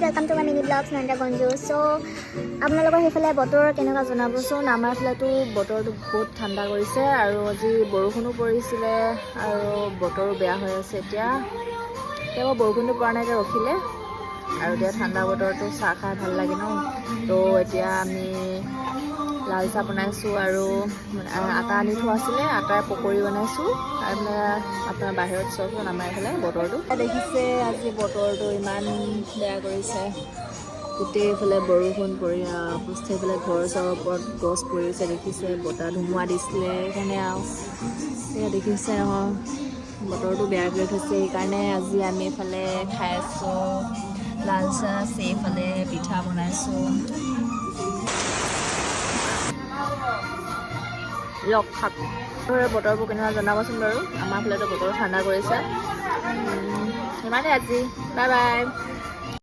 welcome to my mini vlogs Nanda Gonju. So আপোনালোকৰ সেইফালে বতৰ কেনেকুৱা জনাবচোন। আমাৰ ফালেতো বতৰটো বহুত ঠাণ্ডা কৰিছে আৰু আজি বৰষুণো পৰিছিলে আৰু বতৰো বেয়া হৈ আছে। এতিয়া বৰষুণটো পৰা নাই, ৰখিলে আৰু এতিয়া ঠাণ্ডা বতৰটো চাহ খাই ভাল লাগে ন। তো এতিয়া আমি লাল চাহ বনাইছোঁ আৰু আটা আনি থোৱা আছিলে, আটাৰ পকৰি বনাইছোঁ। আৰু আপোনাৰ বাহিৰত চাওকচোন আমাৰ এইফালে বতৰটো দেখিছে। আজি বতৰটো ইমান বেয়া কৰিছে, গোটেই এইফালে বৰষুণ পৰি সেইফালে ঘৰ চৰৰ ওপৰত গছ পৰিছে দেখিছে, বতাহ ধুমুহা দিছিলে। সেইকাৰণে আৰু সেয়া দেখিছে নহয়, বতৰটো বেয়া কৰি থৈছে। সেইকাৰণে আজি আমি এইফালে খাই আছোঁ লাল চাহ আছে, এইফালে পিঠা বনাইছোঁ। লগ খাক বতৰবোৰ কেনেকুৱা জনাবচোন বাৰু। আমাৰ ফালেতো বতৰ ঠাণ্ডা কৰিছে। সিমানেই আজি, বাই বাই।